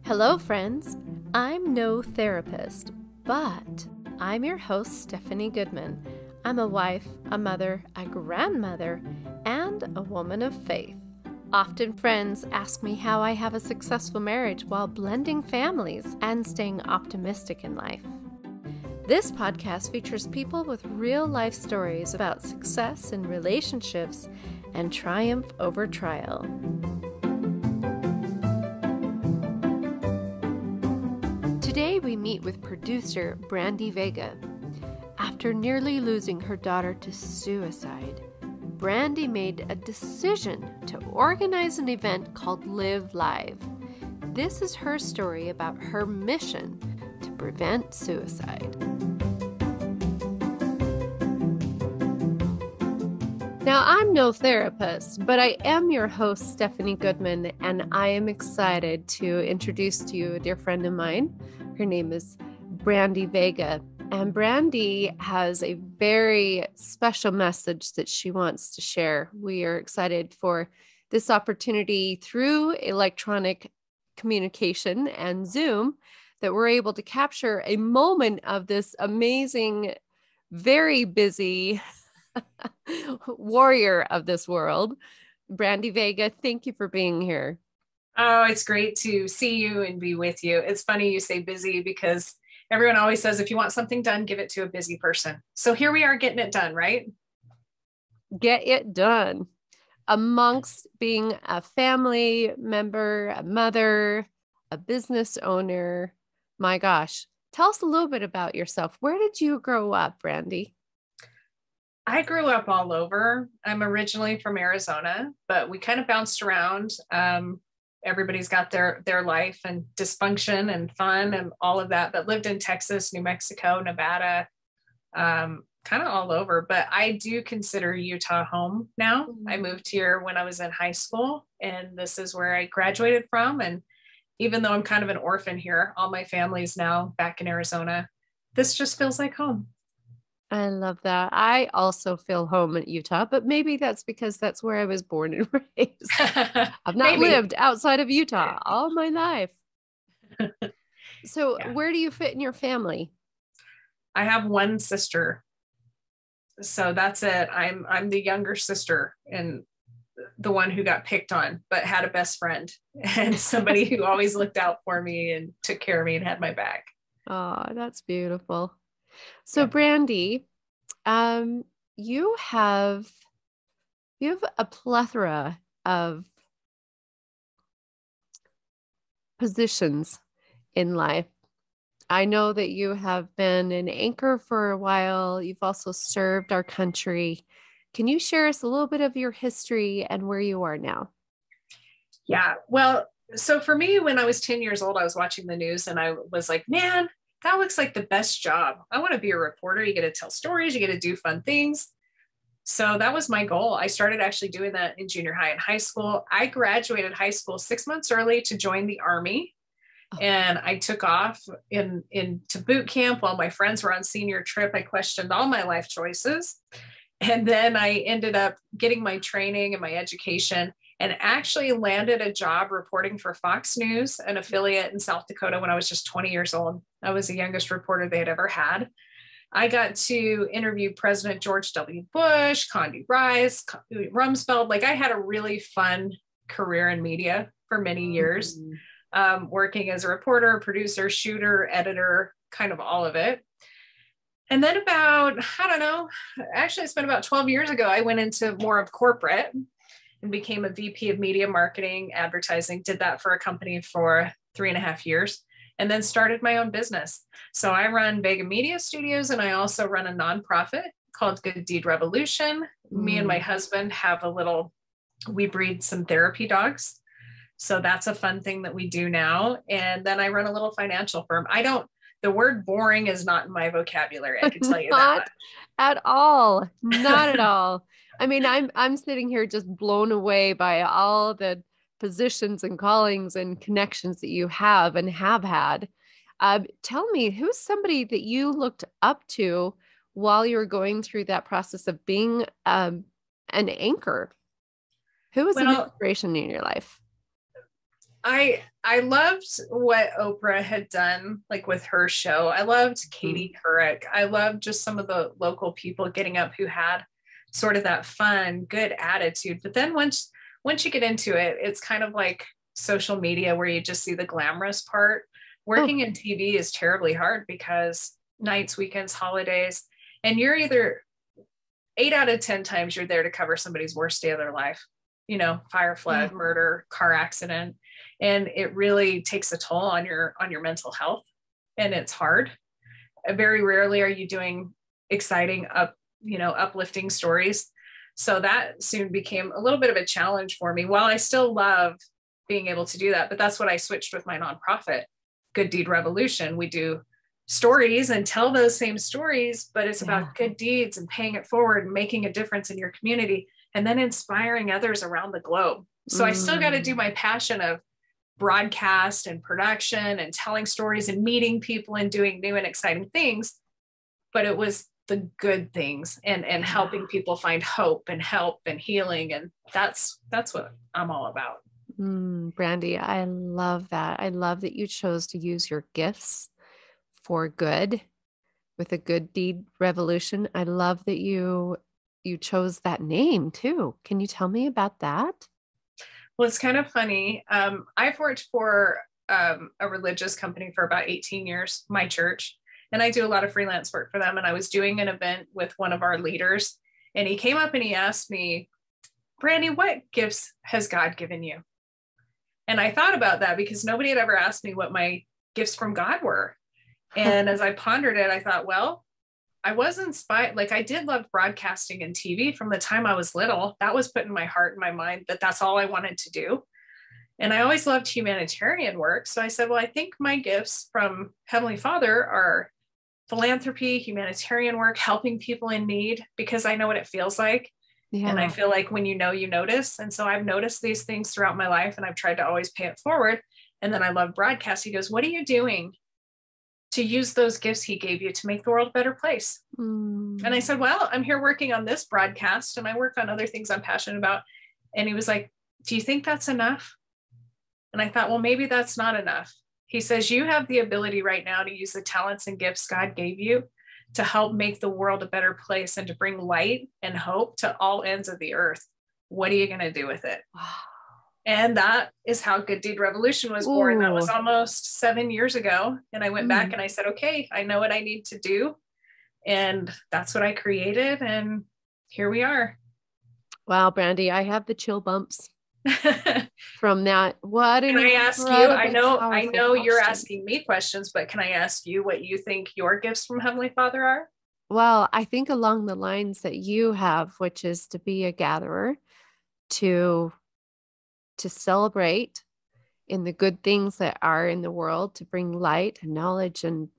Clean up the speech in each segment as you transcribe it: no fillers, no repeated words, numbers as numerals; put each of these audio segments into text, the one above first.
Hello, friends. I'm no therapist, but I'm your host, Stephanie Goodman. I'm a wife, a mother, a grandmother, and a woman of faith. Often friends ask me how I have a successful marriage while blending families and staying optimistic in life. This podcast features people with real life stories about success in relationships and triumph over trial. Today we meet with producer Brandy Vega. After nearly losing her daughter to suicide, Brandy made a decision to organize an event called Livelive. This is her story about her mission to prevent suicide. Now, I'm no therapist, but I am your host, Stephanie Goodman, and I am excited to introduce to you a dear friend of mine. Her name is Brandy Vega, and Brandy has a very special message that she wants to share. We are excited for this opportunity through electronic communication and Zoom that we're able to capture a moment of this amazing, very busy warrior of this world. Brandy Vega, thank you for being here. Oh, it's great to see you and be with you. It's funny you say busy because everyone always says, if you want something done, give it to a busy person. So here we are getting it done, right? Get it done. Amongst being a family member, a mother, a business owner. My gosh, tell us a little bit about yourself. Where did you grow up, Brandy? I grew up all over. I'm originally from Arizona, but we kind of bounced around. Everybody's got their life and dysfunction and fun and all of that, but lived in Texas, New Mexico, Nevada, kind of all over. But I do consider Utah home now. I moved here when I was in high school, and this is where I graduated from. And even though I'm kind of an orphan here, all my family's now back in Arizona. This just feels like home. I love that. I also feel home in Utah, but maybe that's because that's where I was born and raised. I've not lived outside of Utah all my life. So Where do you fit in your family? I have one sister. So that's it. I'm the younger sister and the one who got picked on, but had a best friend and somebody who always looked out for me and took care of me and had my back. Oh, that's beautiful. So Brandy, you have a plethora of positions in life. I know that you have been an anchor for a while. You've also served our country. Can you share us a little bit of your history and where you are now? Yeah, well, so for me, when I was 10 years old, I was watching the news and I was like, man, that looks like the best job. I want to be a reporter. You get to tell stories, you get to do fun things. So that was my goal. I started actually doing that in junior high and high school. I graduated high school 6 months early to join the Army. And I took off into boot camp while my friends were on senior trip. I questioned all my life choices. And then I ended up getting my training and my education and actually landed a job reporting for Fox News, an affiliate in South Dakota, when I was just 20 years old. I was the youngest reporter they had ever had. I got to interview President George W. Bush, Condi Rice, Rumsfeld. Like, I had a really fun career in media for many years, working as a reporter, producer, shooter, editor, kind of all of it. And then about, I don't know, actually it's been about 12 years ago, I went into more of corporate and became a VP of media marketing, advertising, did that for a company for 3.5 years, and then started my own business. So I run Vega Media Studios, and I also run a nonprofit called Good Deed Revolution. Me and my husband have we breed some therapy dogs. So that's a fun thing that we do now. And then I run a little financial firm. The word boring is not in my vocabulary. I can tell you that. Not at all. Not at all. I mean, I'm sitting here just blown away by all the positions and callings and connections that you have and have had. Tell me, who's somebody that you looked up to while you were going through that process of being an anchor? Who was an inspiration in your life? I loved what Oprah had done, like with her show. I loved Katie Couric. I loved just some of the local people getting up who had sort of that fun, good attitude. But then once you get into it, it's kind of like social media where you just see the glamorous part. Working in TV is terribly hard because nights, weekends, holidays, and you're either 8 out of 10 times you're there to cover somebody's worst day of their life, fire, flood, murder, car accident. And it really takes a toll on your mental health, and it's hard. Very rarely are you doing exciting uplifting stories. So that soon became a little bit of a challenge for me. While I still love being able to do that, but that's what I switched with my nonprofit, Good Deed Revolution. We do stories and tell those same stories, but it's about good deeds and paying it forward and making a difference in your community and then inspiring others around the globe. So I still got to do my passion of broadcast and production and telling stories and meeting people and doing new and exciting things. But it was the good things and helping people find hope and help and healing. And that's what I'm all about. Brandy, I love that. I love that you chose to use your gifts for good with a Good Deed Revolution. I love that you chose that name too. Can you tell me about that? Well, it's kind of funny. I've worked for a religious company for about 18 years, my church, and I do a lot of freelance work for them. And I was doing an event with one of our leaders, and he came up and he asked me, Brandy, what gifts has God given you? And I thought about that because nobody had ever asked me what my gifts from God were. And as I pondered it, I thought, well, I was inspired. Like I did love broadcasting and TV from the time I was little. That was put in my heart and my mind that that's all I wanted to do. And I always loved humanitarian work. So I said, well, I think my gifts from Heavenly Father are philanthropy, humanitarian work, helping people in need, because I know what it feels like. Yeah. And I feel like when you know, you notice. And so I've noticed these things throughout my life and I've tried to always pay it forward. And then I love broadcast. He goes, what are you doing to use those gifts he gave you to make the world a better place? And I said, well, I'm here working on this broadcast and I work on other things I'm passionate about. And he was like, do you think that's enough? And I thought, well, maybe that's not enough. He says, you have the ability right now to use the talents and gifts God gave you to help make the world a better place and to bring light and hope to all ends of the earth. What are you going to do with it? Wow. And that is how Good Deed Revolution was born. That was almost 7 years ago. And I went back and I said, okay, I know what I need to do. And that's what I created. And here we are. Wow, Brandy, I have the chill bumps from that. What can I ask you? I know you're asking me questions, but can I ask you what you think your gifts from Heavenly Father are? Well, I think along the lines that you have, which is to be a gatherer, to celebrate in the good things that are in the world, to bring light and knowledge and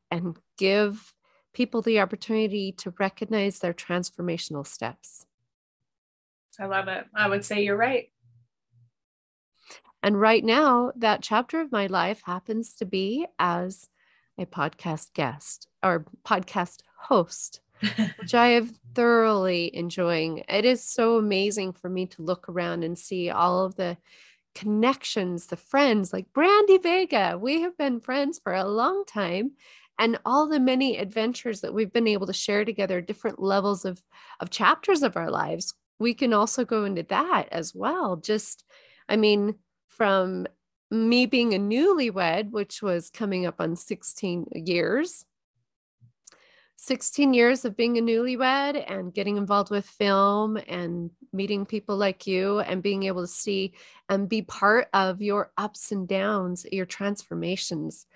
give people the opportunity to recognize their transformational steps. I love it. I would say you're right. And right now, that chapter of my life happens to be as a podcast guest or podcast host, which I have thoroughly enjoying. It is so amazing for me to look around and see all of the connections, the friends like Brandy Vega. We have been friends for a long time, and all the many adventures that we've been able to share together, different levels of chapters of our lives. We can also go into that as well. From me being a newlywed, which was coming up on 16 years of being a newlywed and getting involved with film and meeting people like you and being able to see and be part of your ups and downs, your transformations,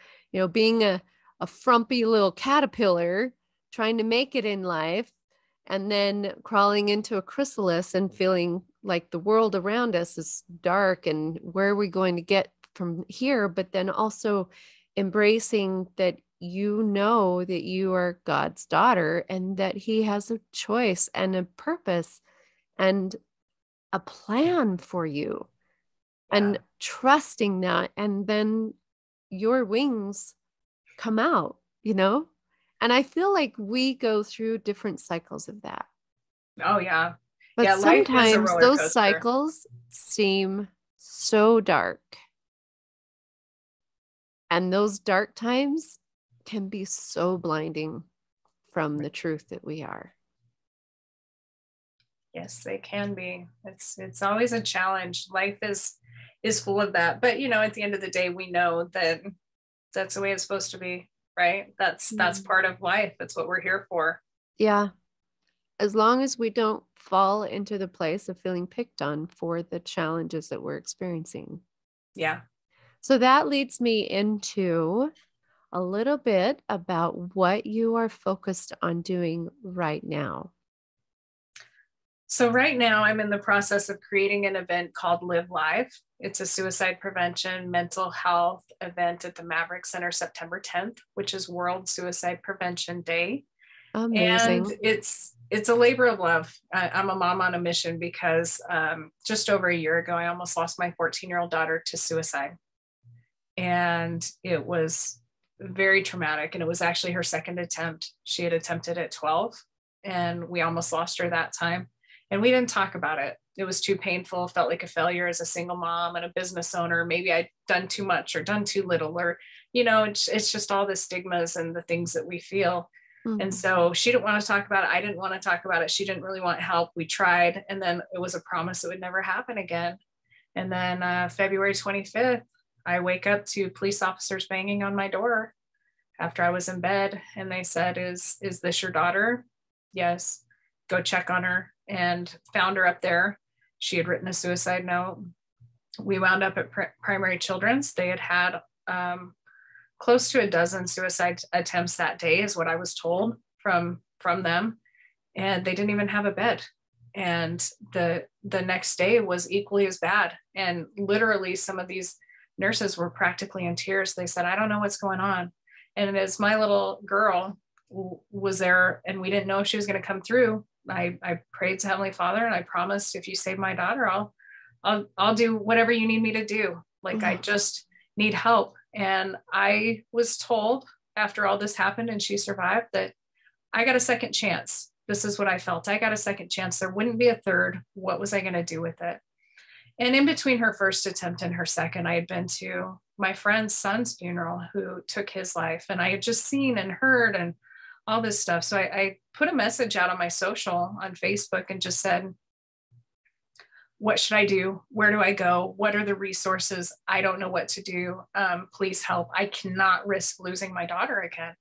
being a frumpy little caterpillar trying to make it in life and then crawling into a chrysalis and feeling like the world around us is dark and where are we going to get from here? But then also embracing that that you are God's daughter and that he has a choice and a purpose and a plan for you and trusting that. And then your wings come out, And I feel like we go through different cycles of that. Oh, yeah. But sometimes those cycles seem so dark. And those dark times can be so blinding from the truth that we are. Yes, they can be. It's always a challenge. Life is full of that. But at the end of the day, we know that that's the way it's supposed to be, right? That's part of life. That's what we're here for. Yeah. As long as we don't fall into the place of feeling picked on for the challenges that we're experiencing. Yeah. So that leads me into a little bit about what you are focused on doing right now. So right now I'm in the process of creating an event called Live Live. It's a suicide prevention, mental health event at the Maverick Center, September 10th, which is World Suicide Prevention Day. Amazing. And it's a labor of love. I'm a mom on a mission because just over a year ago, I almost lost my 14-year-old daughter to suicide. And it was very traumatic. And it was actually her second attempt. She had attempted at 12 and we almost lost her that time. And we didn't talk about it. It was too painful, felt like a failure as a single mom and a business owner. Maybe I'd done too much or done too little, or, it's just all the stigmas and the things that we feel. Mm-hmm. And so she didn't want to talk about it. I didn't want to talk about it. She didn't really want help. We tried. And then it was a promise it would never happen again. And then February 25th, I wake up to police officers banging on my door after I was in bed. And they said, is this your daughter? Yes. Go check on her. And found her up there. She had written a suicide note. We wound up at Primary Children's. They had close to a dozen suicide attempts that day, is what I was told from them. And they didn't even have a bed. And the next day was equally as bad. And literally some of these nurses were practically in tears. They said, I don't know what's going on. And as my little girl was there and we didn't know if she was going to come through, I prayed to Heavenly Father and I promised, if you save my daughter, I'll do whatever you need me to do. Like, I just need help. And I was told after all this happened and she survived that I got a second chance. This is what I felt. I got a second chance. There wouldn't be a third. What was I going to do with it? And in between her first attempt and her second, I had been to my friend's son's funeral who took his life. And I had just seen and heard and all this stuff. So I put a message out on my social on Facebook and just said, what should I do? Where do I go? What are the resources? I don't know what to do. Please help. I cannot risk losing my daughter again.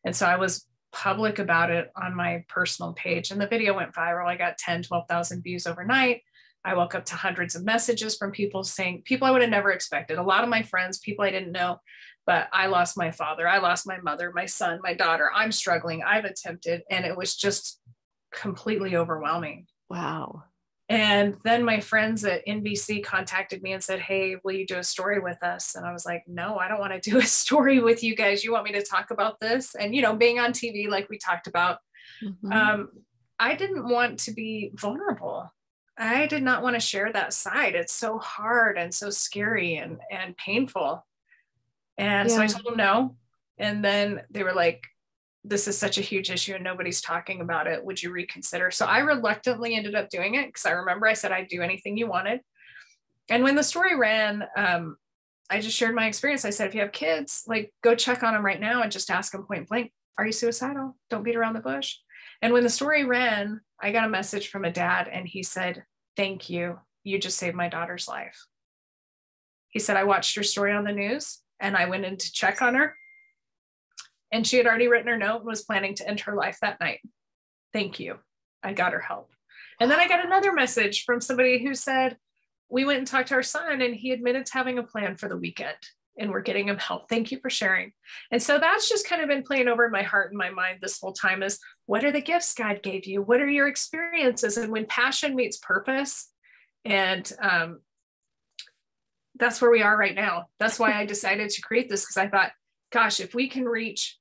And so I was public about it on my personal page and the video went viral. I got 10, 12,000 views overnight. I woke up to hundreds of messages from people saying, people I would have never expected. A lot of my friends, people I didn't know, but I lost my father. I lost my mother, my son, my daughter. I'm struggling. I've attempted. And it was just completely overwhelming. Wow. And then my friends at NBC contacted me and said, hey, will you do a story with us? And I was like, no, I don't want to do a story with you guys. You want me to talk about this? And, being on TV, like we talked about, I didn't want to be vulnerable. I did not want to share that side. It's so hard and so scary and painful. And so I told them no. And then they were like, this is such a huge issue and nobody's talking about it. Would you reconsider? So I reluctantly ended up doing it because I remember I said I'd do anything you wanted. And when the story ran, I just shared my experience. I said, if you have kids, like, go check on them right now and just ask them point blank, are you suicidal? Don't beat around the bush. And when the story ran, I got a message from a dad and he said, thank you. You just saved my daughter's life. He said, I watched your story on the news and I went in to check on her. And she had already written her note and was planning to end her life that night. Thank you. I got her help. And then I got another message from somebody who said, we went and talked to our son and he admitted to having a plan for the weekend and we're getting him help. Thank you for sharing. And so that's just kind of been playing over in my heart and my mind this whole time is, what are the gifts God gave you? What are your experiences? And when passion meets purpose, and that's where we are right now. That's why I decided to create this, because I thought, gosh, if we can reach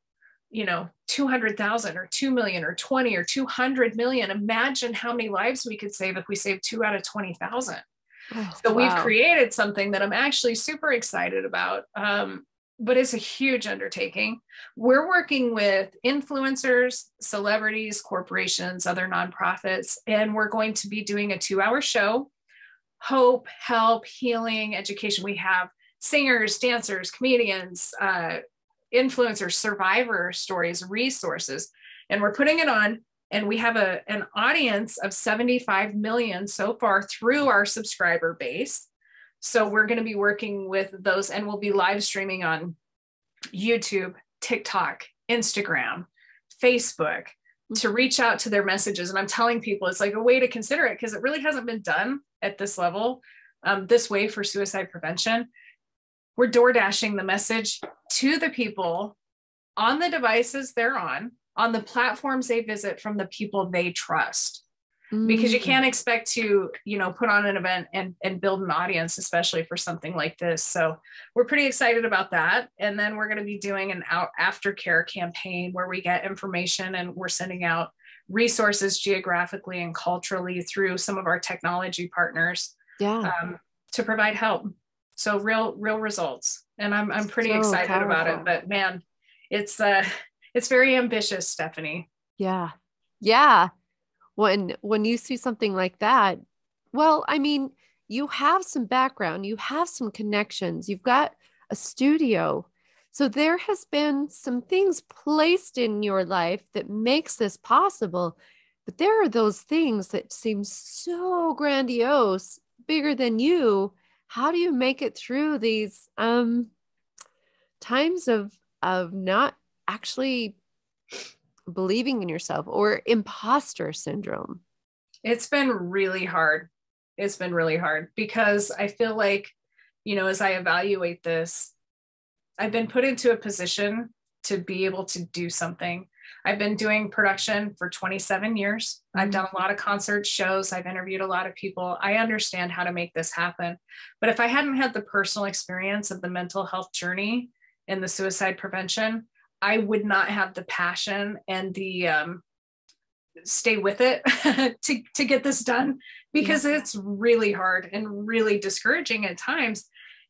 200,000 or 2 million or 20 or 200 million, imagine how many lives we could save if we saved 2 out of 20,000. So we've created something that I'm actually super excited about, but it's a huge undertaking. We're working with influencers, celebrities, corporations, other nonprofits, and we're going to be doing a 2-hour show, hope, help, healing, education. We have singers, dancers, comedians, influencers, survivor stories, resources. And we're putting it on, and we have an audience of 75 million so far through our subscriber base. So we're going to be working with those, and we'll be live streaming on YouTube, TikTok, Instagram, Facebook, to reach out to their messages. And I'm telling people it's like a way to consider it, because it really hasn't been done at this level, this way for suicide prevention. We're door dashing the message to the people on the devices they're on the platforms they visit, from the people they trust. Because you can't expect to, put on an event and build an audience, especially for something like this. So we're pretty excited about that. And then we're going to be doing an aftercare campaign where we get information, and we're sending out resources geographically and culturally through some of our technology partners to provide help. So real results. And I'm pretty excited about it. But man, it's very ambitious, Stephanie. Yeah. Yeah. When you see something like that, well, I mean, you have some background, you have some connections, you've got a studio. So there has been some things placed in your life that makes this possible. But there are those things that seem so grandiose, bigger than you. How do you make it through these times of not actually believing in yourself, or imposter syndrome? It's been really hard. It's been really hard, because I feel like, as I evaluate this, I've been put into a position to be able to do something. I've been doing production for 27 years. I've done a lot of concert shows. I've interviewed a lot of people. I understand how to make this happen. But if I hadn't had the personal experience of the mental health journey and the suicide prevention, I would not have the passion and the stay with it to get this done, because it's really hard and really discouraging at times.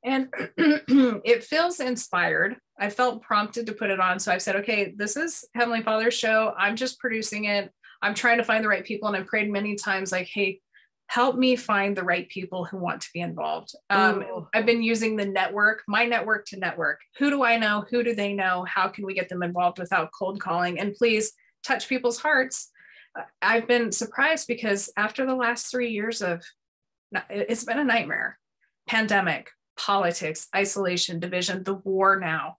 And it feels inspired. I felt prompted to put it on. So I've said, okay, this is Heavenly Father's show. I'm just producing it. I'm trying to find the right people. And I've prayed many times, like, hey, help me find the right people who want to be involved. I've been using the network, my network to network. Who do I know? Who do they know? How can we get them involved without cold calling? And please touch people's hearts. I've been surprised, because after the last 3 years it's been a nightmare. Pandemic, politics, isolation, division, the war now.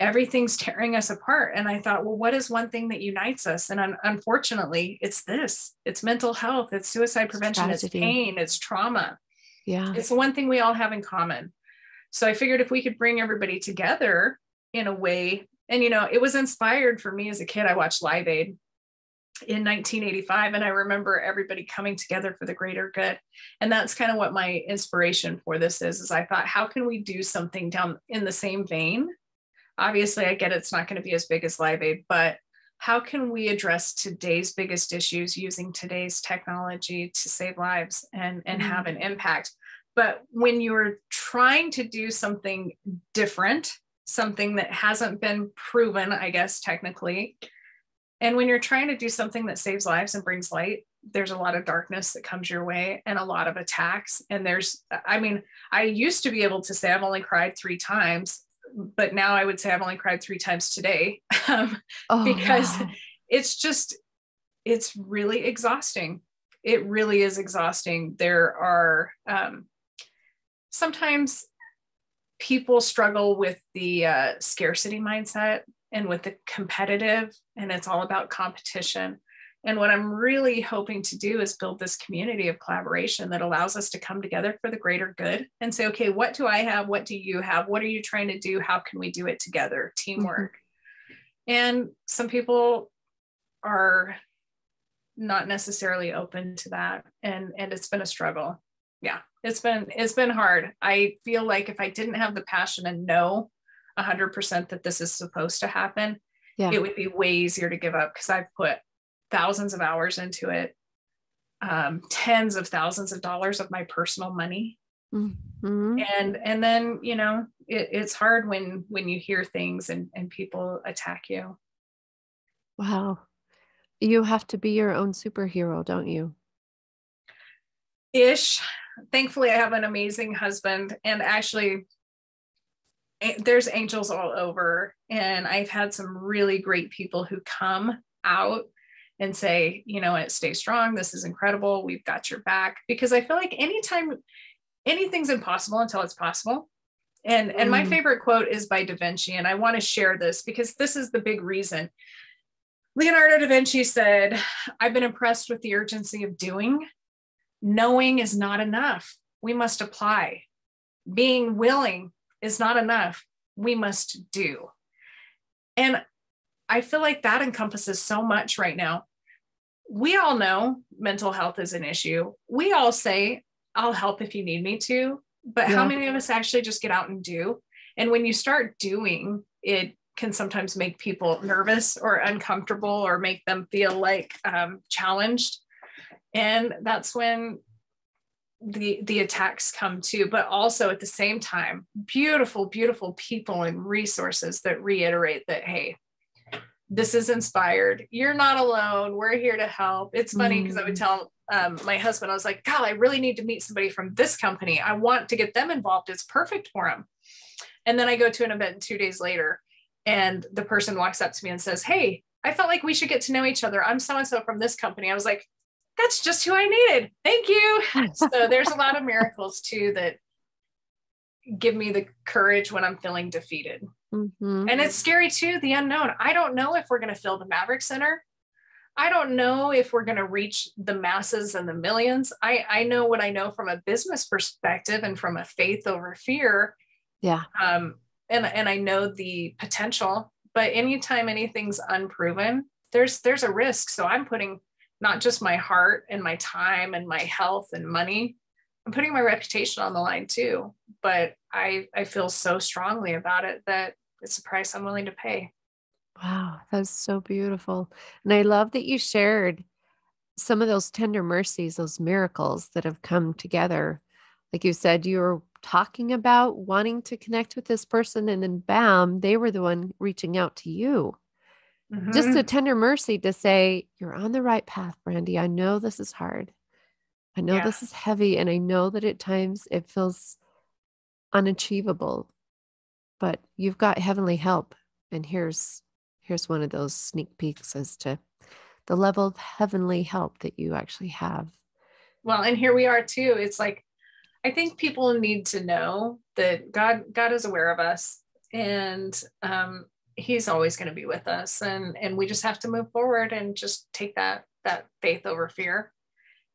Everything's tearing us apart. And I thought, well, what is one thing that unites us? And unfortunately, it's this. It's mental health. It's suicide prevention. It's pain. It's trauma. Yeah. It's the one thing we all have in common. So I figured if we could bring everybody together in a way, and, it was inspired for me as a kid. I watched Live Aid in 1985. And I remember everybody coming together for the greater good. And that's kind of what my inspiration for this is I thought, how can we do something down in the same vein? Obviously, I get it's not going to be as big as Live Aid, but how can we address today's biggest issues using today's technology to save lives and have an impact? But when you're trying to do something different, something that hasn't been proven, I guess, technically, and when you're trying to do something that saves lives and brings light, there's a lot of darkness that comes your way and a lot of attacks. And I used to be able to say I've only cried 3 times. But now I would say I've only cried 3 times today, because it's really exhausting. It really is exhausting. There are sometimes people struggle with the scarcity mindset and with the competitive, and it's all about competition. And what I'm really hoping to do is build this community of collaboration that allows us to come together for the greater good and say, okay, what do I have? What do you have? What are you trying to do? How can we do it together? Teamwork. And some people are not necessarily open to that. And it's been a struggle. Yeah, it's been hard. I feel like if I didn't have the passion and know 100% that this is supposed to happen, it would be way easier to give up, because I've put thousands of hours into it, tens of thousands of dollars of my personal money. And then, it's hard when you hear things and people attack you. Wow. You have to be your own superhero, don't you? Ish. Thankfully, I have an amazing husband. And actually, there's angels all over. And I've had some really great people who come out and say, you know what, stay strong. This is incredible. We've got your back. Because I feel like anytime anything's impossible until it's possible. And my favorite quote is by Da Vinci. And I want to share this because this is the big reason. Leonardo da Vinci said, I've been impressed with the urgency of doing. Knowing is not enough. We must apply. Being willing is not enough. We must do. And I feel like that encompasses so much right now. We all know mental health is an issue. We all say, I'll help if you need me to, but how many of us actually just get out and do? And when you start doing, it can sometimes make people nervous or uncomfortable or make them feel like challenged. And that's when the attacks come too, but also at the same time, beautiful, beautiful people and resources that reiterate that, hey, this is inspired. You're not alone. We're here to help. It's funny because I would tell my husband, I was like, God, I really need to meet somebody from this company. I want to get them involved. It's perfect for them. And then I go to an event 2 days later and the person walks up to me and says, hey, I felt like we should get to know each other. I'm so-and-so from this company. I was like, that's just who I needed. Thank you. So there's a lot of miracles too that give me the courage when I'm feeling defeated. And it's scary too, the unknown. I don't know if we're going to fill the Maverick Center. I don't know if we're going to reach the masses and the millions. I know what I know from a business perspective and from a faith over fear. Yeah. And I know the potential, but anytime anything's unproven, there's a risk. So I'm putting not just my heart and my time and my health and money, I'm putting my reputation on the line too. But I feel so strongly about it that it's a price I'm willing to pay. Wow, that's so beautiful. And I love that you shared some of those tender mercies, those miracles that have come together. Like you said, you were talking about wanting to connect with this person, and then bam, they were the one reaching out to you. Just a tender mercy to say, you're on the right path, Brandy. I know this is hard. I know this is heavy, and I know that at times it feels unachievable, but you've got heavenly help. And here's one of those sneak peeks as to the level of heavenly help that you actually have. Well, and here we are too. It's like, I think people need to know that God is aware of us, and he's always going to be with us. And we just have to move forward and just take that faith over fear.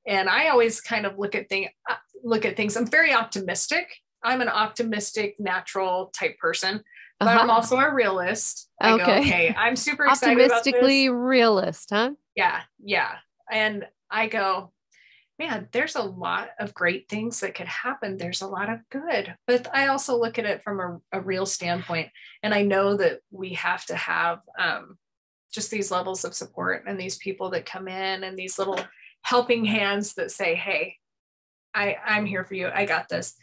And I always kind of look at things. I'm very optimistic. I'm an optimistic, natural type person, but I'm also a realist. I go, okay, I'm super excited about this. Optimistically realist, huh? Yeah. Yeah. And I go, man, there's a lot of great things that could happen. There's a lot of good, but I also look at it from a real standpoint. And I know that we have to have just these levels of support and these people that come in and these little helping hands that say, hey, I'm here for you. I got this.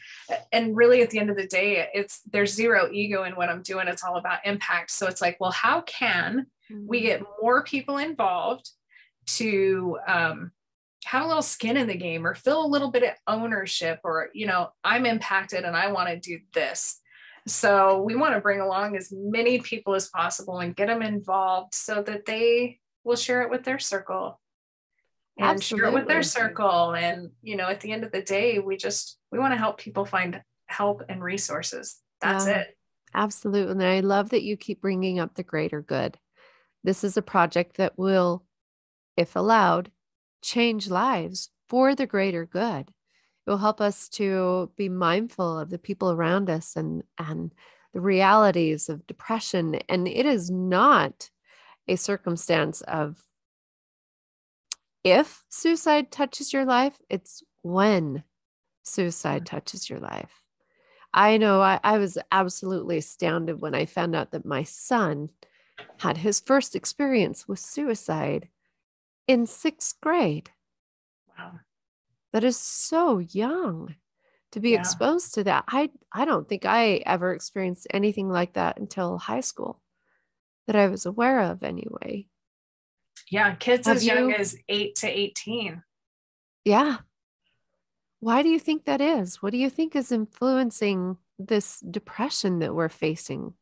And really at the end of the day, there's zero ego in what I'm doing. It's all about impact. So it's like, well, how can we get more people involved to have a little skin in the game or feel a little bit of ownership, or, I'm impacted and I want to do this. So we want to bring along as many people as possible and get them involved so that they will share it with their circle. And share it with their circle. And, at the end of the day, we want to help people find help and resources. That's it. Absolutely. And I love that you keep bringing up the greater good. This is a project that will, if allowed, change lives for the greater good. It will help us to be mindful of the people around us and the realities of depression. And it is not a circumstance of if suicide touches your life, it's when suicide touches your life. I know I was absolutely astounded when I found out that my son had his first experience with suicide in 6th grade. Wow. That is so young to be exposed to that. I don't think I ever experienced anything like that until high school that I was aware of anyway. Yeah, kids as young as 8 to 18. Yeah. Why do you think that is? What do you think is influencing this depression that we're facing?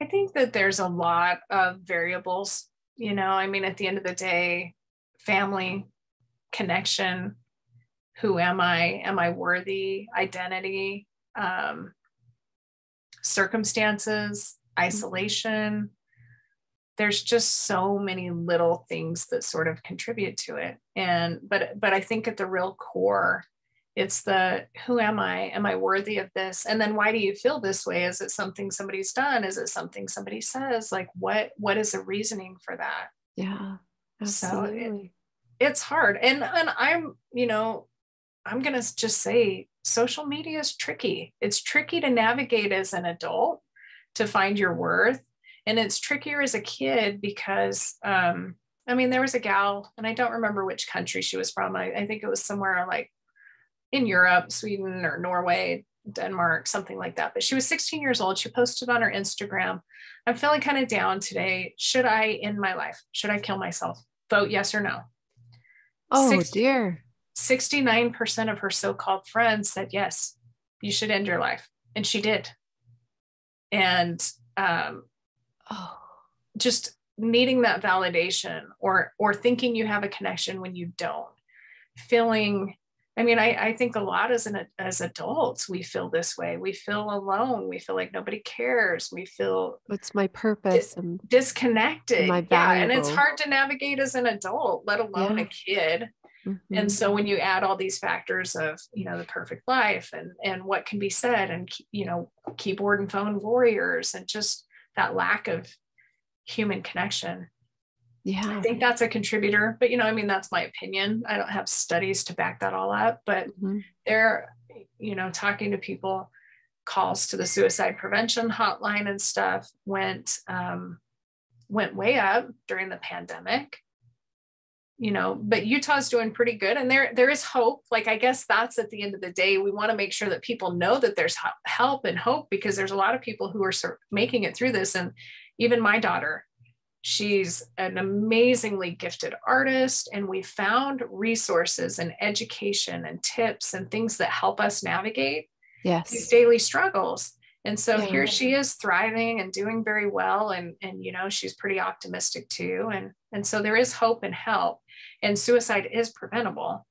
I think that there's a lot of variables, I mean, at the end of the day, family, connection, who am I worthy, identity, circumstances, isolation. There's just so many little things that sort of contribute to it. But I think at the real core, it's who am I? Am I worthy of this? And then why do you feel this way? Is it something somebody's done? Is it something somebody says? Like what is the reasoning for that? Yeah, absolutely. So it's hard. And I'm going to just say social media is tricky. It's tricky to navigate as an adult, to find your worth. And it's trickier as a kid because, there was a gal, and I don't remember which country she was from. I think it was somewhere like in Europe, Sweden or Norway, Denmark, something like that. But she was 16 years old. She posted on her Instagram, "I'm feeling kind of down today. Should I end my life? Should I kill myself? Vote yes or no." Oh, dear. 69% of her so-called friends said, yes, you should end your life. And she did. And just needing that validation or thinking you have a connection when you don't. I think a lot as adults, we feel this way. We feel alone. We feel like nobody cares. We feel what's my purpose? Disconnected. Yeah. And it's hard to navigate as an adult, let alone a kid. Mm-hmm. And so when you add all these factors of, the perfect life and what can be said and, keyboard and phone warriors and just that lack of human connection. Yeah. I think that's a contributor, but that's my opinion. I don't have studies to back that all up, but they're, talking to people, calls to the suicide prevention hotline and stuff went way up during the pandemic. But Utah's doing pretty good. And there is hope. Like, I guess that's at the end of the day, we want to make sure that people know that there's help and hope, because there's a lot of people who are making it through this. And even my daughter, she's an amazingly gifted artist. And we found resources and education and tips and things that help us navigate these daily struggles. And so here she is thriving and doing very well. And she's pretty optimistic too. And so there is hope and help, and suicide is preventable.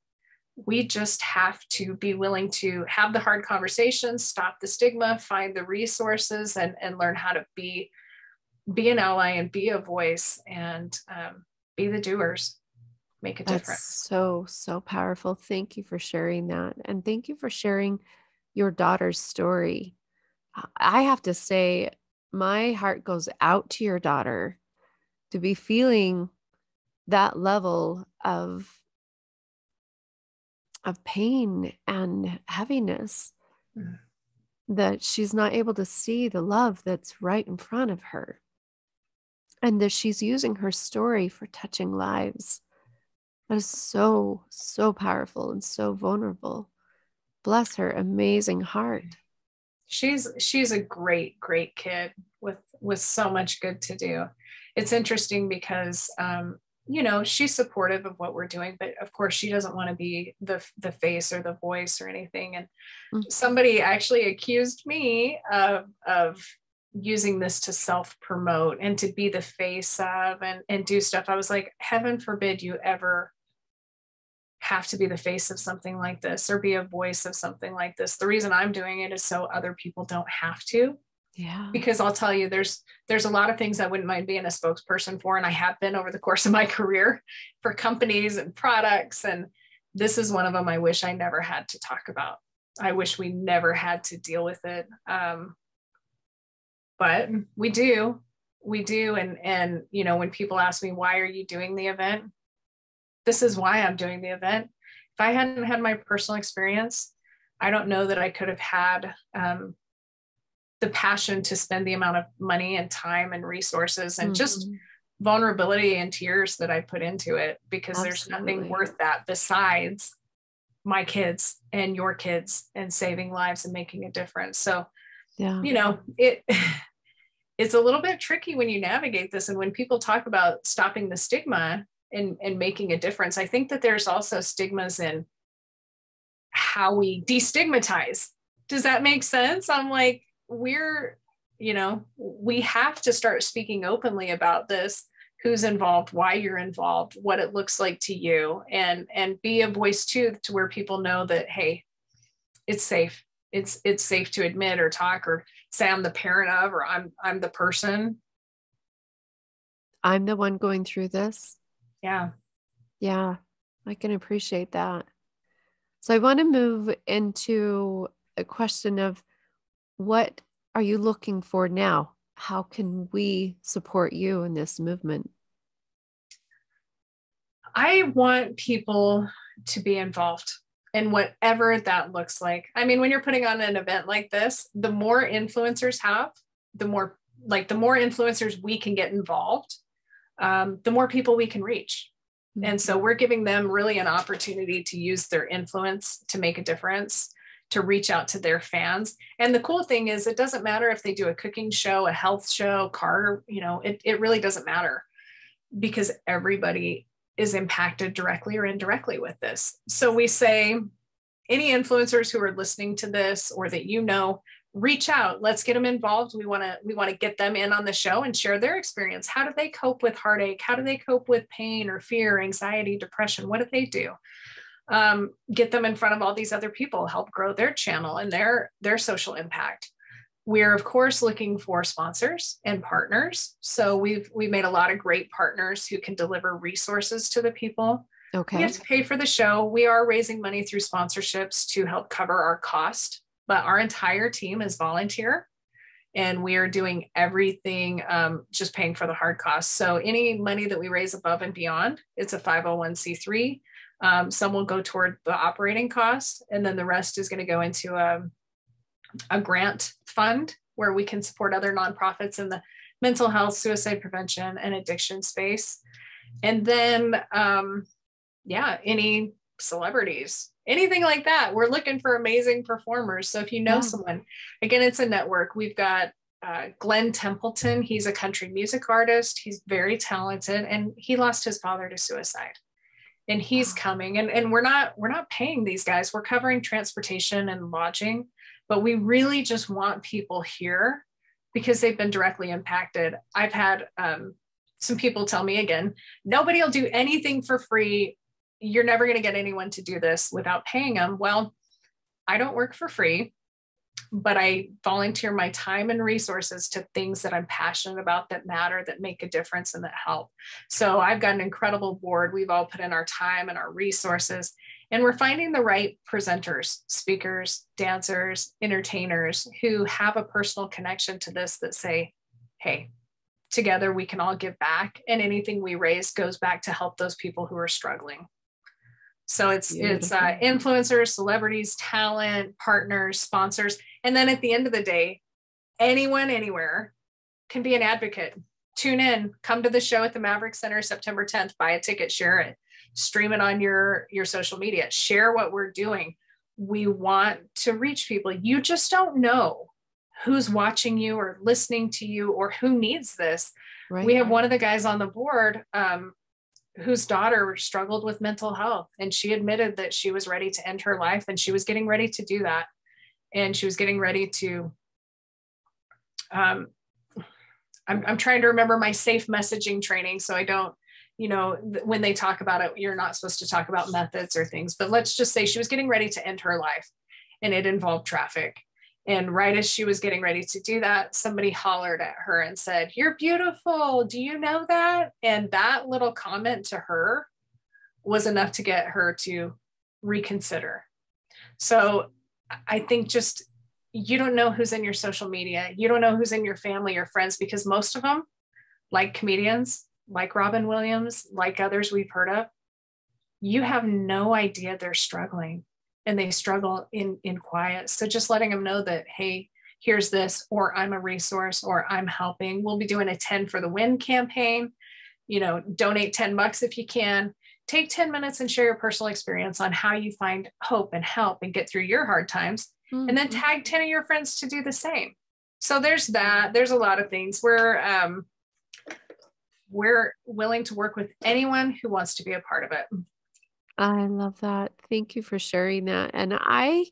We just have to be willing to have the hard conversations, stop the stigma, find the resources, and learn how to be an ally and be a voice and be the doers, make a difference. So powerful. Thank you for sharing that. And thank you for sharing your daughter's story. I have to say, my heart goes out to your daughter to be feeling that level of pain and heaviness, that she's not able to see the love that's right in front of her, and that she's using her story for touching lives. That is so powerful and so vulnerable. Bless her amazing heart. She's a great kid with so much good to do. It's interesting because she's supportive of what we're doing, but of course she doesn't want to be the face or the voice or anything. And somebody actually accused me of using this to self-promote and to be the face of and do stuff. I was like, heaven forbid you ever have to be the face of something like this or be a voice of something like this. The reason I'm doing it is so other people don't have to. Yeah. Because I'll tell you, there's a lot of things I wouldn't mind being a spokesperson for, and I have been over the course of my career for companies and products. And this is one of them I wish I never had to talk about. I wish we never had to deal with it. But we do. And when people ask me, why are you doing the event? This is why I'm doing the event. If I hadn't had my personal experience, I don't know that I could have had the passion to spend the amount of money and time and resources and just vulnerability and tears that I put into it, because there's nothing worth that besides my kids and your kids and saving lives and making a difference. So, it's a little bit tricky when you navigate this. And when people talk about stopping the stigma and making a difference, I think that there's also stigmas in how we destigmatize Does that make sense? I'm like, we have to start speaking openly about this, who's involved, why you're involved, what it looks like to you, and be a voice too, to where people know that, hey, it's safe. It's safe to admit or talk or say I'm the parent of, or I'm the person. I'm the one going through this. Yeah. Yeah, I can appreciate that. So I want to move into a question of, what are you looking for now? How can we support you in this movement? I want people to be involved in whatever that looks like. I mean, when you're putting on an event like this, the more influencers have, the more influencers we can get involved, the more people we can reach. Mm-hmm. And so we're giving them really an opportunity to use their influence to make a difference, to reach out to their fans. And the cool thing is, it doesn't matter if they do a cooking show, a health show, it really doesn't matter, because everybody is impacted directly or indirectly with this. So we say, any influencers who are listening to this, or that, reach out, let's get them involved. We want to get them in on the show and share their experience. How do they cope with heartache? How do they cope with pain or fear, anxiety, depression? What do they do? Get them in front of all these other people, help grow their channel and their social impact. We're, of course, looking for sponsors and partners. So we've made a lot of great partners who can deliver resources to the people. Okay. We have to pay for the show. We are raising money through sponsorships to help cover our cost, but our entire team is volunteer, and we are doing everything, just paying for the hard costs. So any money that we raise above and beyond, it's a 501c3. Some will go toward the operating costs, and then the rest is going to go into a grant fund where we can support other nonprofits in the mental health, suicide prevention, and addiction space. And then, any celebrities, anything like that. We're looking for amazing performers. So if you know someone, again, it's a network. We've got Glenn Templeton. He's a country music artist. He's very talented, and he lost his father to suicide. And he's coming, and we're not paying these guys. We're covering transportation and lodging, but we really just want people here because they've been directly impacted. I've had some people tell me, again, nobody will do anything for free. You're never going to get anyone to do this without paying them. Well, I don't work for free, but I volunteer my time and resources to things that I'm passionate about, that matter, that make a difference, and that help. So I've got an incredible board. We've all put in our time and our resources, and we're finding the right presenters, speakers, dancers, entertainers who have a personal connection to this, that say, hey, together we can all give back, and anything we raise goes back to help those people who are struggling. So it's influencers, celebrities, talent, partners, sponsors. And then at the end of the day, anyone, anywhere can be an advocate. Tune in, come to the show at the Maverick Center, September 10th, buy a ticket, share it, stream it on your social media, share what we're doing. We want to reach people. You just don't know who's watching you or listening to you or who needs this. Right. We have one of the guys on the board, whose daughter struggled with mental health, and she admitted that she was ready to end her life, and she was getting ready to do that. And she was getting ready to, I'm trying to remember my safe messaging training. So I don't, when they talk about it, you're not supposed to talk about methods or things, but let's just say she was getting ready to end her life, and it involved traffic. And right as she was getting ready to do that, somebody hollered at her and said, "You're beautiful. Do you know that?" And that little comment to her was enough to get her to reconsider. So I think just, you don't know who's in your social media. You don't know who's in your family or friends, because most of them, like comedians, like Robin Williams, like others we've heard of, you have no idea they're struggling. And they struggle in quiet. So just letting them know that, hey, here's this, or I'm a resource, or I'm helping. We'll be doing a 10 for the win campaign. Donate $10 if you can. Take 10 minutes and share your personal experience on how you find hope and help and get through your hard times. Mm-hmm. And then tag 10 of your friends to do the same. So there's that. There's a lot of things. We're willing to work with anyone who wants to be a part of it. I love that. Thank you for sharing that. And I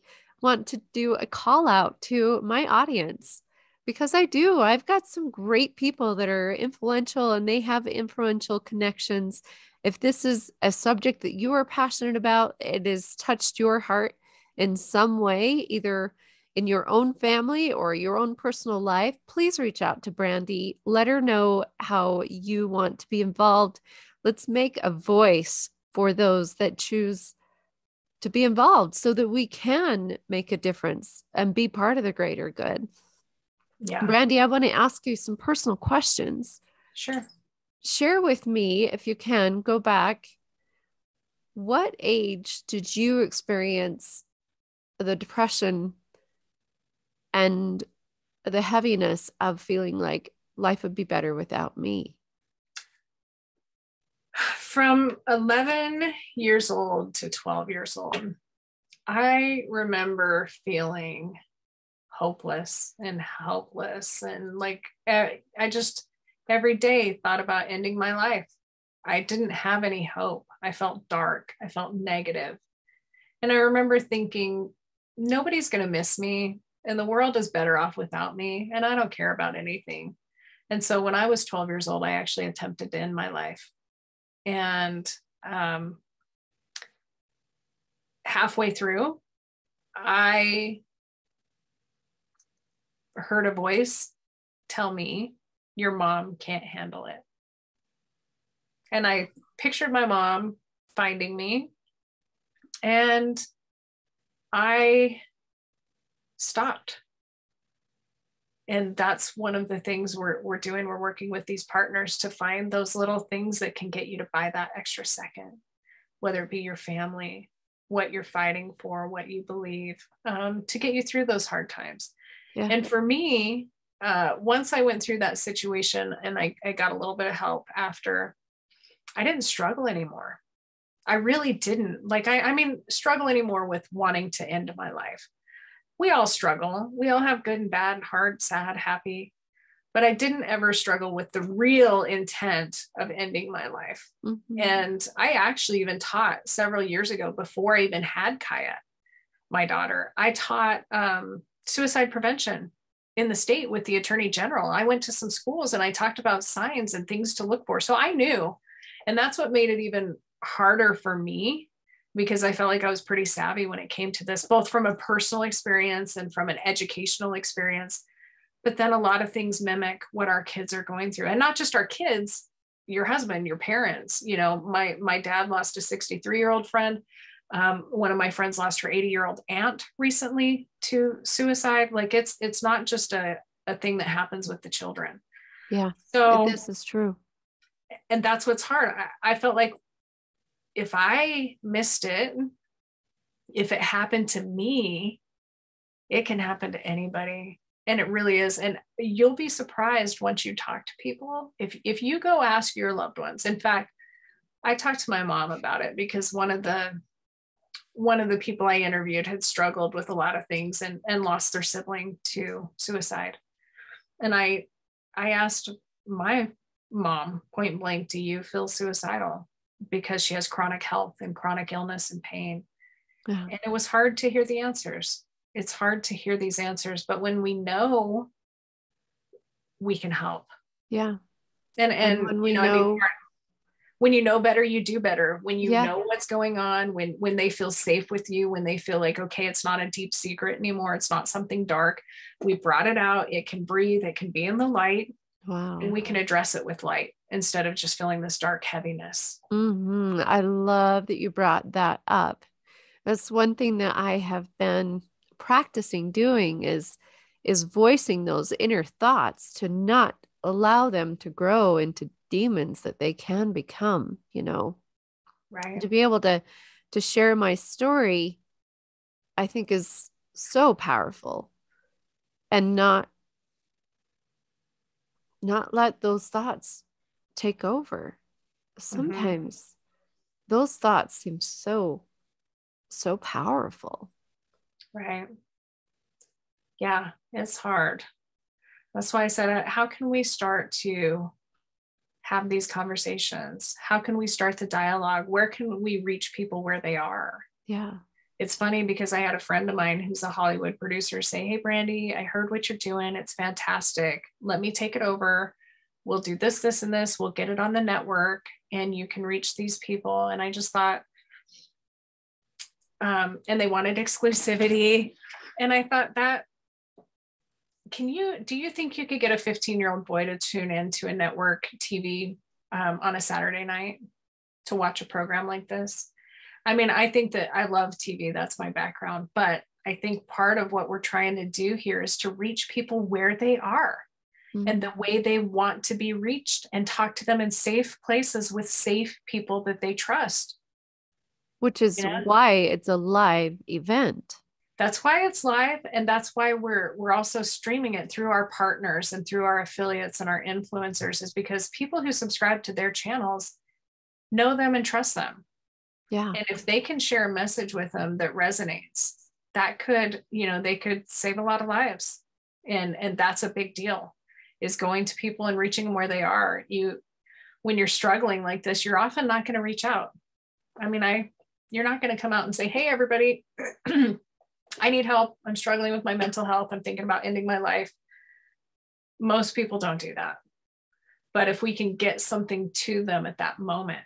want to do a call out to my audience because I've got some great people that are influential and they have influential connections. If this is a subject that you are passionate about, it has touched your heart in some way, either in your own family or your own personal life, please reach out to Brandy. Let her know how you want to be involved. Let's make a voice for those that choose to be involved so that we can make a difference and be part of the greater good. Yeah. Brandy, I want to ask you some personal questions. Sure. Share with me, if you can, go back. What age did you experience the depression and the heaviness of feeling like life would be better without me? From 11 years old to 12 years old, I remember feeling hopeless and helpless. And like, I just every day thought about ending my life. I didn't have any hope. I felt dark. I felt negative. And I remember thinking, nobody's going to miss me and the world is better off without me. And I don't care about anything. And so when I was 12 years old, I actually attempted to end my life. And halfway through, I heard a voice tell me, your mom can't handle it. And I pictured my mom finding me, and I stopped. And that's one of the things we're doing. We're working with these partners to find those little things that can get you to buy that extra second, whether it be your family, what you're fighting for, what you believe, to get you through those hard times. Yeah. And for me, once I went through that situation and I got a little bit of help after, I didn't struggle anymore. I really didn't. Like, I mean, struggle anymore with wanting to end my life. We all struggle. We all have good and bad, hard, sad, happy. But I didn't ever struggle with the real intent of ending my life. Mm-hmm. And I actually even taught several years ago, before I even had Kaya, my daughter, I taught suicide prevention in the state with the Attorney General. I went to some schools and I talked about signs and things to look for. So I knew. And that's what made it even harder for me, because I felt like I was pretty savvy when it came to this, both from a personal experience and from an educational experience. But then a lot of things mimic what our kids are going through, and not just our kids, your husband, your parents. You know, my dad lost a 63-year-old friend. One of my friends lost her 80-year-old aunt recently to suicide. Like, it's not just a thing that happens with the children. Yeah. So this is true. And that's what's hard. I felt like if I missed it, if it happened to me, it can happen to anybody. And it really is. And you'll be surprised once you talk to people. If you go ask your loved ones. In fact, I talked to my mom about it, because one of the people I interviewed had struggled with a lot of things and lost their sibling to suicide. And I asked my mom point blank, do you feel suicidal? Because she has chronic health and chronic illness and pain. Uh-huh. And it was hard to hear the answers. It's hard to hear these answers, but when we know, we can help. Yeah. And when we know, when you know better, you do better. When you know what's going on, when they feel safe with you, when they feel like, okay, it's not a deep secret anymore. It's not something dark. We brought it out. It can breathe. It can be in the light. Wow. And we can address it with light instead of just feeling this dark heaviness. Mm-hmm. I love that you brought that up. That's one thing that I have been practicing doing is voicing those inner thoughts, to not allow them to grow into demons that they can become, right. To be able to share my story, I think is so powerful, and not let those thoughts take over. Sometimes those thoughts seem so powerful. Right. Yeah, it's hard. That's why I said, how can we start to have these conversations? How can we start the dialogue? Where can we reach people where they are? Yeah. it's funny because I had a friend of mine who's a Hollywood producer say, hey, Brandy, I heard what you're doing. It's fantastic. Let me take it over. We'll do this, this, and this. We'll get it on the network and you can reach these people. And I just thought, and they wanted exclusivity. And I thought that, do you think you could get a 15-year-old boy to tune into a network TV on a Saturday night to watch a program like this? I mean, I think that I love TV. That's my background. But I think part of what we're trying to do here is to reach people where they are and the way they want to be reached, and talk to them in safe places with safe people that they trust. Which is why it's a live event. That's why it's live. And that's why we're also streaming it through our partners and through our affiliates and our influencers, is because people who subscribe to their channels know them and trust them. Yeah. And if they can share a message with them that resonates, that could, they could save a lot of lives. And that's a big deal, is going to people and reaching them where they are. When you're struggling like this, you're often not going to reach out. I mean, you're not going to come out and say, hey, everybody, I need help. I'm struggling with my mental health. I'm thinking about ending my life. Most people don't do that. But if we can get something to them at that moment,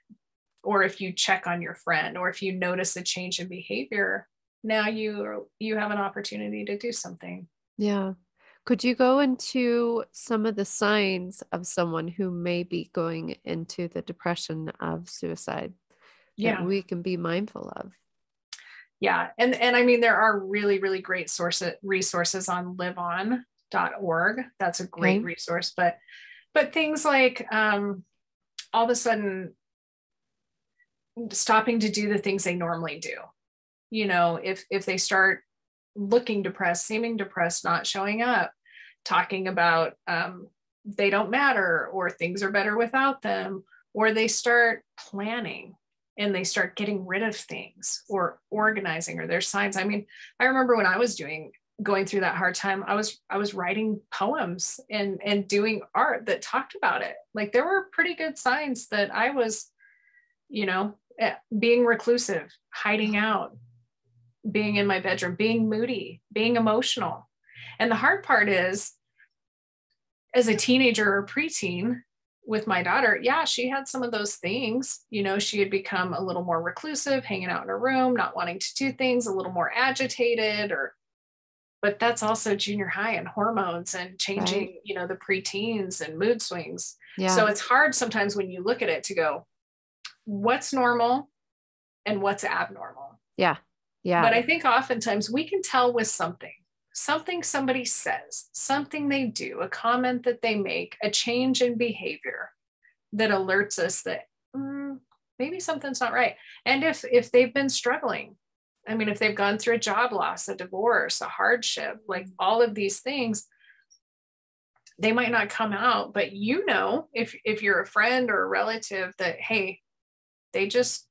or if you check on your friend, or if you notice a change in behavior, now you have an opportunity to do something. Yeah. Could you go into some of the signs of someone who may be going into the depression of suicide that we can be mindful of? Yeah. And I mean, there are really, really great resources on liveon.org. That's a great resource, but things like all of a sudden stopping to do the things they normally do. If they start looking depressed, seeming depressed, not showing up, talking about they don't matter, or things are better without them, or they start planning and they start getting rid of things or organizing, or there's signs. I mean, I remember when I was going through that hard time, I was writing poems and doing art that talked about it. Like, there were pretty good signs that I was, being reclusive, hiding out, being in my bedroom, being moody, being emotional. And the hard part is, as a teenager or preteen with my daughter, yeah, she had some of those things. She had become a little more reclusive, hanging out in her room, not wanting to do things, a little more agitated, but that's also junior high and hormones and changing, the preteens and mood swings. Yeah. So it's hard sometimes when you look at it to go, what's normal and what's abnormal. Yeah. Yeah. But I think oftentimes we can tell with something somebody says, something they do, a comment that they make, a change in behavior that alerts us that maybe something's not right. And if they've been struggling, I mean, if they've gone through a job loss, a divorce, a hardship, like all of these things, they might not come out, but if you're a friend or a relative that, hey, they just,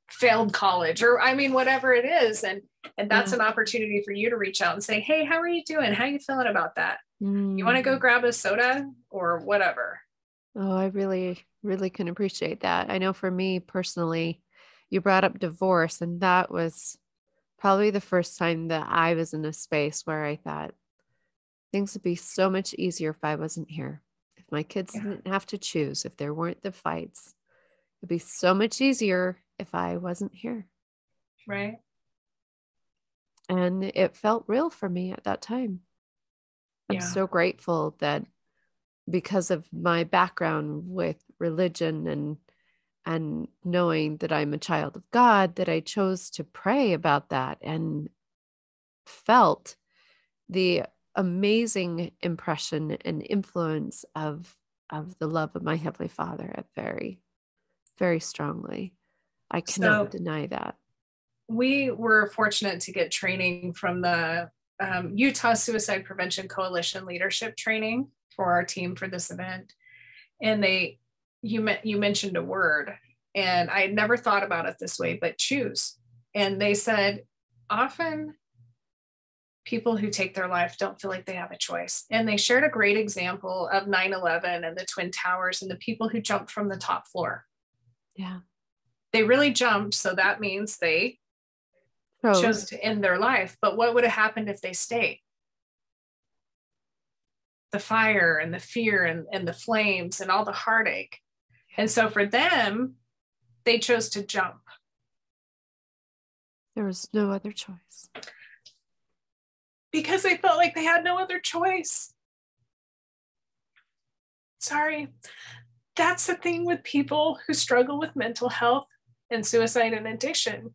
failed college, or I mean, whatever it is. And that's an opportunity for you to reach out and say, hey, how are you doing? How are you feeling about that? You want to go grab a soda or whatever? Oh, I really, really can appreciate that. I know for me personally, you brought up divorce, and that was probably the first time that I was in a space where I thought things would be so much easier if I wasn't here. If my kids didn't have to choose, if there weren't the fights, it'd be so much easier if I wasn't here. Right. And it felt real for me at that time. I'm so grateful that because of my background with religion and knowing that I'm a child of God, that I chose to pray about that and felt the amazing impression and influence of the love of my Heavenly Father very, very strongly. I cannot deny that. We were fortunate to get training from the Utah Suicide Prevention Coalition leadership training for our team for this event. And you mentioned a word, and I had never thought about it this way, but choose. And they said, often people who take their life don't feel like they have a choice. And they shared a great example of 9/11 and the Twin Towers and the people who jumped from the top floor. Yeah. They really jumped. So that means they chose to end their life. But what would have happened if they stayed? The fire and the fear and the flames and all the heartache. And so for them, they chose to jump. There was no other choice. Because they felt like they had no other choice. Sorry. That's the thing with people who struggle with mental health and suicide and addiction.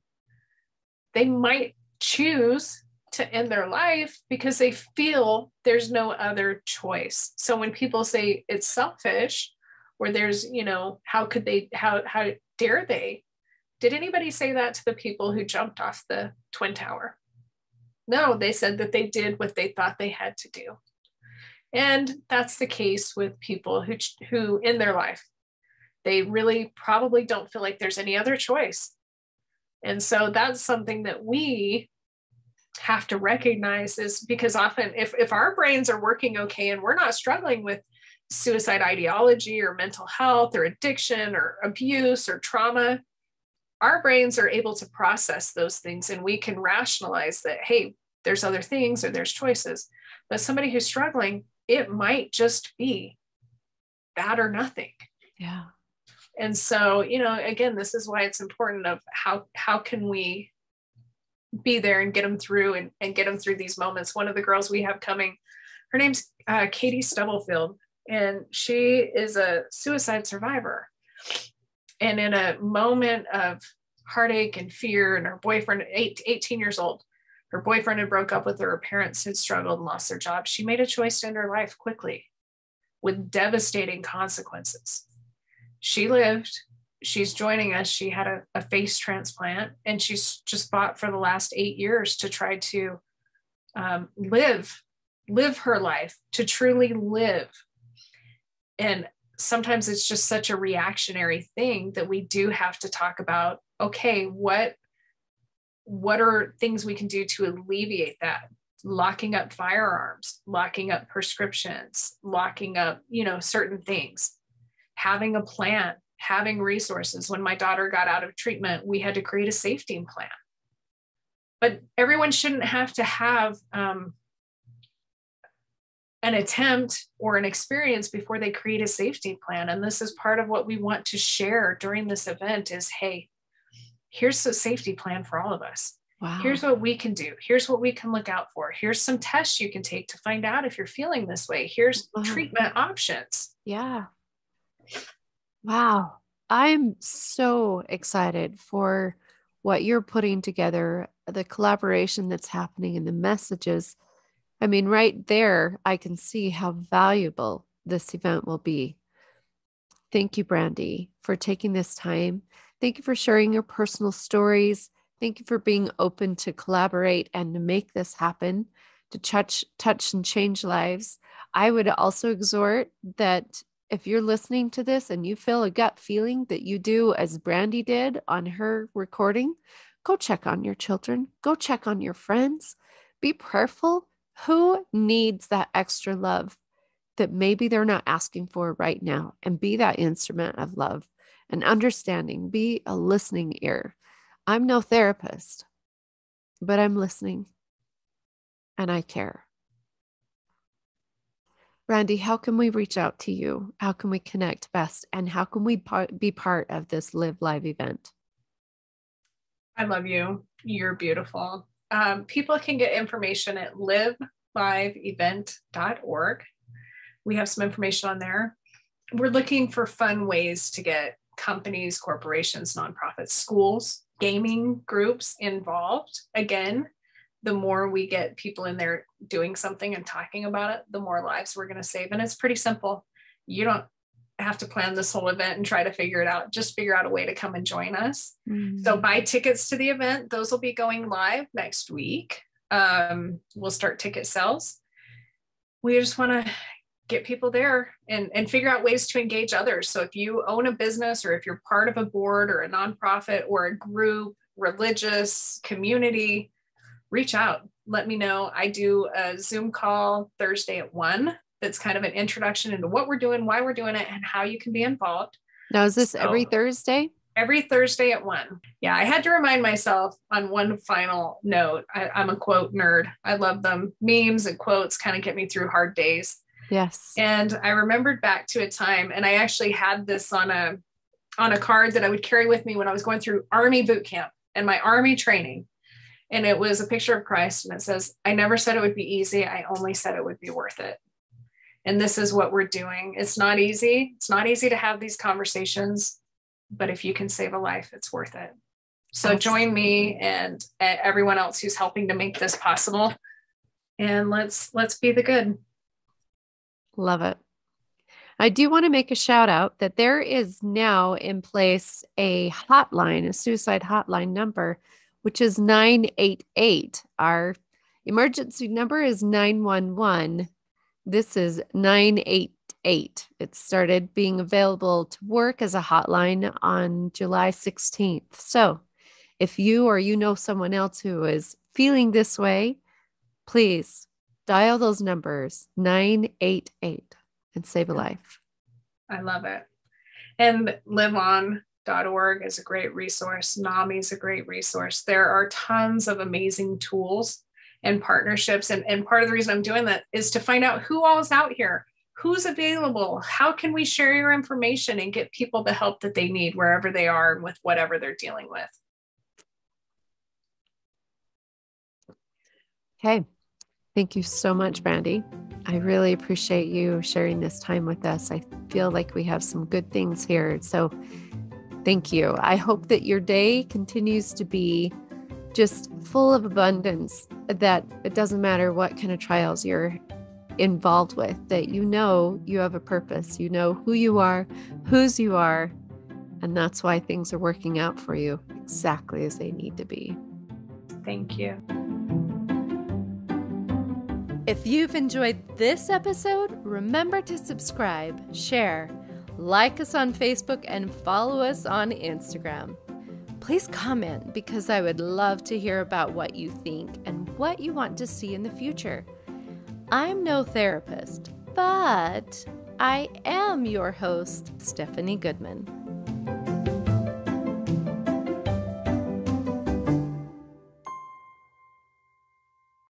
They might choose to end their life because they feel there's no other choice. So when people say it's selfish, or there's, how could they, how dare they? Did anybody say that to the people who jumped off the Twin Tower? No, they said that they did what they thought they had to do. And that's the case with people who in their life, they really probably don't feel like there's any other choice. And so that's something that we have to recognize, is because often if our brains are working okay and we're not struggling with suicide ideology or mental health or addiction or abuse or trauma, our brains are able to process those things and we can rationalize that, hey, there's other things or there's choices. But somebody who's struggling, it might just be that or nothing. Yeah. And so, again, this is why it's important of how can we be there and get them through and get them through these moments. One of the girls we have coming, her name's Katie Stubblefield, and she is a suicide survivor. And in a moment of heartache and fear, and her boyfriend, 18 years old, her boyfriend had broke up with her, her parents had struggled and lost their job. She made a choice to end her life quickly with devastating consequences. She lived. She's joining us. She had a face transplant, and she's just fought for the last 8 years to try to live her life, to truly live. And sometimes it's just such a reactionary thing that we do have to talk about, okay, what are things we can do to alleviate that? Locking up firearms, locking up prescriptions, locking up, certain things, having a plan, having resources. When my daughter got out of treatment, we had to create a safety plan. But everyone shouldn't have to have an attempt or an experience before they create a safety plan. And this is part of what we want to share during this event is, hey, here's a safety plan for all of us. Wow. Here's what we can do. Here's what we can look out for. Here's some tests you can take to find out if you're feeling this way. Here's treatment options. Yeah. Wow. I'm so excited for what you're putting together, the collaboration that's happening and the messages. I mean, right there, I can see how valuable this event will be. Thank you, Brandy, for taking this time. Thank you for sharing your personal stories. Thank you for being open to collaborate and to make this happen, to touch and change lives. I would also exhort that if you're listening to this and you feel a gut feeling that you do as Brandy did on her recording, go check on your children. Go check on your friends. Be prayerful. Who needs that extra love that maybe they're not asking for right now? And be that instrument of love and understanding. Be a listening ear. I'm no therapist, but I'm listening and I care. Brandy, how can we reach out to you? How can we connect best? And how can we be part of this Live Live event? I love you. You're beautiful. People can get information at liveliveevent.org. We have some information on there. We're looking for fun ways to get companies, corporations, nonprofits, schools, gaming groups involved. Again, the more we get people in there doing something and talking about it, the more lives we're going to save. And it's pretty simple. You don't have to plan this whole event and try to figure it out. Just figure out a way to come and join us. Mm-hmm. So buy tickets to the event. Those will be going live next week. We'll start ticket sales. We just want to get people there and figure out ways to engage others. So if you own a business or if you're part of a board or a nonprofit or a group, religious community, reach out. Let me know. I do a Zoom call Thursday at 1. That's kind of an introduction into what we're doing, why we're doing it, and how you can be involved. Now, is this every Thursday? every Thursday at 1. Yeah, I had to remind myself on one final note. I'm a quote nerd. I love them. Memes and quotes kind of get me through hard days. Yes. And I remembered back to a time, and I actually had this on a card that I would carry with me when I was going through Army boot camp and my Army training. And it was a picture of Christ, and it says, "I never said it would be easy. I only said it would be worth it." And this is what we're doing. It's not easy. It's not easy to have these conversations, but if you can save a life, it's worth it. So join me and everyone else who's helping to make this possible. And let's be the good. Love it. I do want to make a shout out that there is now in place a hotline, a suicide hotline number, which is 988. Our emergency number is 911. This is 988. It started being available to work as a hotline on July 16th. So if you or you know someone else who is feeling this way, please dial those numbers, 988, and save a life. I love it. And liveon.org is a great resource. NAMI is a great resource. There are tons of amazing tools and partnerships. And part of the reason I'm doing that is to find out who all is out here, who's available, how can we share your information and get people the help that they need wherever they are and with whatever they're dealing with. Okay. Thank you so much, Brandy. I really appreciate you sharing this time with us. I feel like we have some good things here. So thank you. I hope that your day continues to be just full of abundance, that it doesn't matter what kind of trials you're involved with, that you know you have a purpose, you know who you are, whose you are, and that's why things are working out for you exactly as they need to be. Thank you. If you've enjoyed this episode, remember to subscribe, share, like us on Facebook, and follow us on Instagram. Please comment because I would love to hear about what you think and what you want to see in the future. I'm no therapist, but I am your host, Stephanie Goodman.